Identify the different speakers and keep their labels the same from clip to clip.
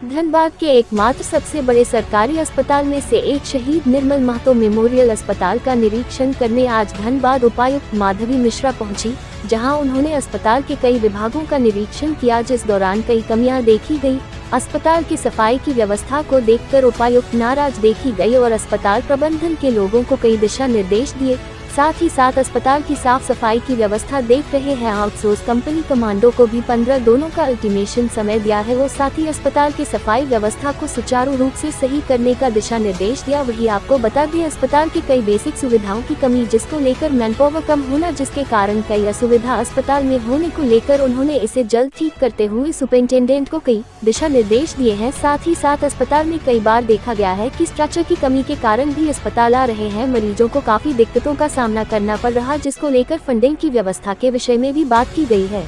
Speaker 1: धनबाद के एकमात्र सबसे बड़े सरकारी अस्पताल में से एक शहीद निर्मल महतो मेमोरियल अस्पताल का निरीक्षण करने आज धनबाद उपायुक्त माधवी मिश्रा पहुंची, जहां उन्होंने अस्पताल के कई विभागों का निरीक्षण किया, जिस दौरान कई कमियां देखी गई। अस्पताल की सफाई की व्यवस्था को देखकर उपायुक्त नाराज देखी गई और अस्पताल प्रबंधन के लोगों को कई दिशा निर्देश दिए। साथ ही साथ अस्पताल की साफ सफाई की व्यवस्था देख रहे हैं आउटसोर्स कंपनी कमांडो को भी 15 दोनों का अल्टीमेशन समय दिया है। वो साथ ही अस्पताल की सफाई व्यवस्था को सुचारू रूप से सही करने का दिशा निर्देश दिया। वही आपको बता दें, अस्पताल की कई बेसिक सुविधाओं की कमी, जिसको लेकर मैनपावर कम होना, जिसके कारण कई असुविधा अस्पताल में होने को लेकर उन्होंने इसे जल्द ठीक करते हुए सुपरिटेंडेंट को कई दिशा निर्देश दिए हैं। साथ ही साथ अस्पताल में कई बार देखा गया है कि स्ट्रक्चर की कमी के कारण भी अस्पताल आ रहे हैं मरीजों को काफी दिक्कतों का सामना करना पड़ रहा, जिसको लेकर फंडिंग की व्यवस्था के विषय में भी बात की गई है।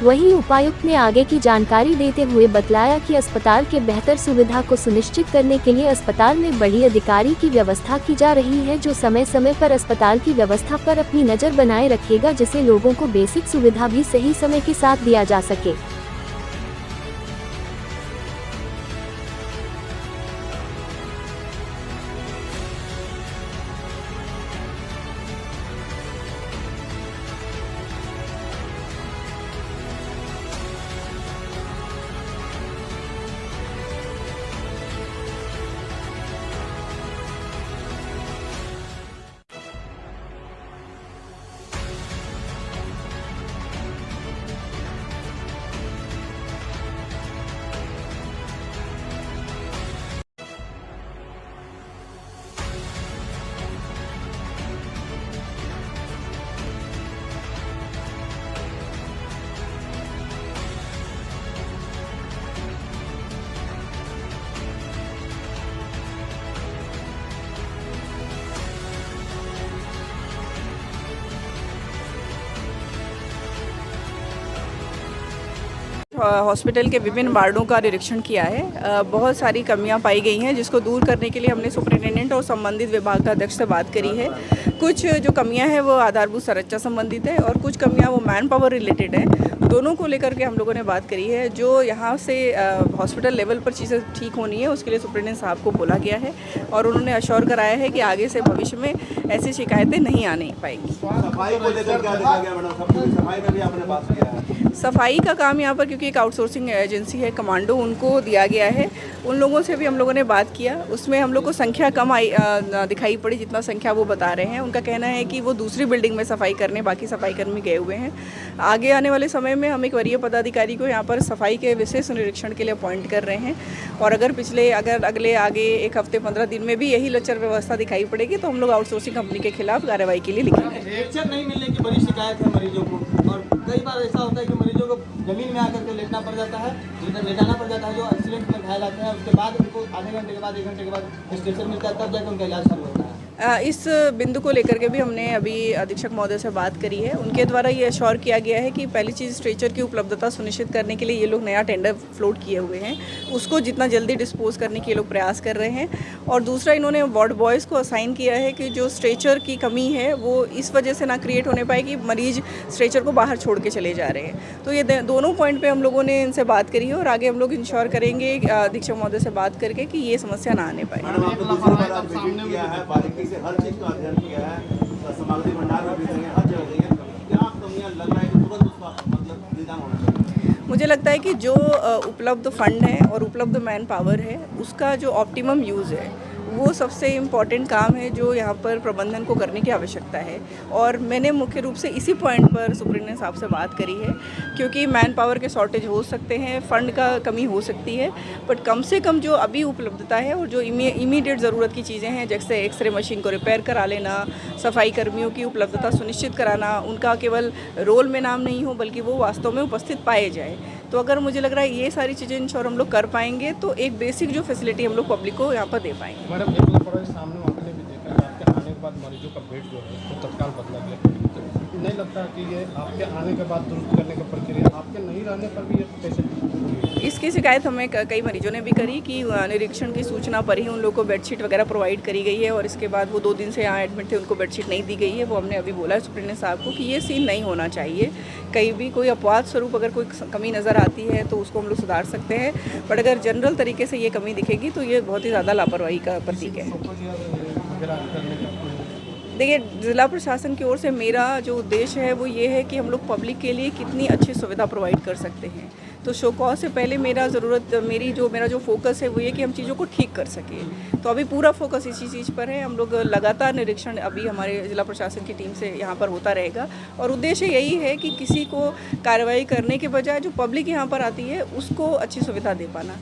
Speaker 1: वहीं उपायुक्त ने आगे की जानकारी देते हुए बतलाया कि अस्पताल के बेहतर सुविधा को सुनिश्चित करने के लिए अस्पताल में बड़ी अधिकारी की व्यवस्था की जा रही है, जो समय समय पर अस्पताल की व्यवस्था पर अपनी नजर बनाए रखेगा, जिससे लोगों को बेसिक सुविधा भी सही समय के साथ दिया जा सके।
Speaker 2: हॉस्पिटल के विभिन्न वार्डों का निरीक्षण किया है। बहुत सारी कमियां पाई गई हैं, जिसको दूर करने के लिए हमने सुपरिटेंडेंट और संबंधित विभाग का अध्यक्ष से बात करी है। कुछ जो कमियां हैं वो आधारभूत संरचना संबंधित है और कुछ कमियां वो मैन पावर रिलेटेड है। दोनों को लेकर के हम लोगों ने बात करी है। जो यहाँ से हॉस्पिटल लेवल पर चीज़ें ठीक होनी है, उसके लिए सुपरिटेंडेंट साहब को बोला गया है और उन्होंने अश्योर कराया है कि आगे से भविष्य में ऐसी शिकायतें नहीं आने पाएंगी।
Speaker 3: सफाई को लेकर क्या देखा गया मैडम? सफाई में भी आपने बात किया है।
Speaker 2: सफाई का काम यहाँ पर क्योंकि एक आउटसोर्सिंग एजेंसी है कमांडो, उनको दिया गया है। उन लोगों से भी हम लोगों ने बात किया, उसमें हम लोग को संख्या कम दिखाई पड़ी, जितना संख्या वो बता रहे हैं। उनका कहना है कि वो दूसरी बिल्डिंग में सफाई करने बाकी सफाई कर्मी गए हुए हैं। आगे आने वाले समय में हम एक वरीय पदाधिकारी को यहाँ पर सफाई के विशेष निरीक्षण के लिए अपॉइंट कर रहे हैं और अगर अगले आगे एक हफ्ते 15 दिन में भी यही लचर व्यवस्था दिखाई पड़ेगी तो हम लोग आउटसोर्सिंग कंपनी के खिलाफ कार्रवाई के लिए लिखेंगे।
Speaker 3: लेक्चर नहीं मिलने की बड़ी शिकायत है मरीजों को, और कई बार ऐसा होता है कि मरीजों को जमीन में आकर के लेटना पड़ जाता है, लेटाना पड़ जाता है। जो एक्सीडेंट में घायल आते हैं उसके बाद उनको आधे घंटे के बाद 1 घंटे के बाद स्टेशन मिलता है, तब जाकर उनका इलाज शुरू होता है।
Speaker 2: इस बिंदु को लेकर के भी हमने अभी अधीक्षक महोदय से बात करी है। उनके द्वारा ये अश्योर किया गया है कि पहली चीज़ स्ट्रेचर की उपलब्धता सुनिश्चित करने के लिए ये लोग नया टेंडर फ्लोट किए हुए हैं, उसको जितना जल्दी डिस्पोज करने के ये लोग प्रयास कर रहे हैं। और दूसरा, इन्होंने वार्ड बॉयज़ को असाइन किया है कि जो स्ट्रेचर की कमी है वो इस वजह से ना क्रिएट होने पाए कि मरीज स्ट्रेचर को बाहर छोड़ के चले जा रहे हैं। तो ये दोनों पॉइंट पर हम लोगों ने इनसे बात करी है और आगे हम लोग इंश्योर करेंगे अधीक्षक महोदय से बात करके कि ये समस्या ना आने पाए।
Speaker 3: किया है, सामग्री भंडार में भी हर जगह गई है। क्या कमियां लग रहा है कि तुरंत उसका मतलब निदान होना चाहिए?
Speaker 2: मुझे लगता है कि जो उपलब्ध फंड है और उपलब्ध मैन पावर है, उसका जो ऑप्टिमम यूज़ है वो सबसे इम्पॉर्टेंट काम है जो यहाँ पर प्रबंधन को करने की आवश्यकता है। और मैंने मुख्य रूप से इसी पॉइंट पर सुपरिटेंडेंट साहब से बात करी है, क्योंकि मैन पावर के शॉर्टेज हो सकते हैं, फंड का कमी हो सकती है, बट कम से कम जो अभी उपलब्धता है और जो इमीडिएट ज़रूरत की चीज़ें हैं, जैसे एक्सरे मशीन को रिपेयर करा लेना, सफाई कर्मियों की उपलब्धता सुनिश्चित कराना, उनका केवल रोल में नाम नहीं हो बल्कि वो वास्तव में उपस्थित पाए जाए। तो अगर मुझे लग रहा है ये सारी चीज़ें इंश्योर हम लोग कर पाएंगे तो एक बेसिक जो फैसिलिटी हम लोग पब्लिक को यहाँ पर दे पाएंगे।
Speaker 4: मैडम, एक बड़ा सामने मामले भी देखा है, आपके आने के बाद मरीजों का बेड जो है वो तत्काल बदला गया। तो नहीं लगता कि ये आपके आने के बाद दुरुस्त करने की प्रक्रिया आपके नहीं रहने पर भी ये कैसे?
Speaker 2: इस इसकी शिकायत हमें कई मरीजों ने भी करी कि निरीक्षण की सूचना पर ही उन लोगों को बेडशीट वगैरह प्रोवाइड करी गई है और इसके बाद वो 2 दिन से यहाँ एडमिट थे, उनको बेडशीट नहीं दी गई है। वो हमने अभी बोला है सुप्रिंटेंडेंट साहब को कि ये सीन नहीं होना चाहिए। कहीं भी कोई अपवाद स्वरूप अगर कोई कमी नज़र आती है तो उसको हम लोग सुधार सकते हैं, बट अगर जनरल तरीके से ये कमी दिखेगी तो ये बहुत ही ज़्यादा लापरवाही का प्रतीक है। देखिए, ज़िला प्रशासन की ओर से मेरा जो उद्देश्य है वो ये है कि हम लोग पब्लिक के लिए कितनी अच्छी सुविधा प्रोवाइड कर सकते हैं। तो शो कॉज से पहले मेरा जो फोकस है वो ये कि हम चीज़ों को ठीक कर सकें। तो अभी पूरा फोकस इसी चीज़ पर है। हम लोग लगातार निरीक्षण अभी हमारे ज़िला प्रशासन की टीम से यहाँ पर होता रहेगा और उद्देश्य यही है कि किसी को कार्रवाई करने के बजाय जो पब्लिक यहाँ पर आती है उसको अच्छी सुविधा दे पाना।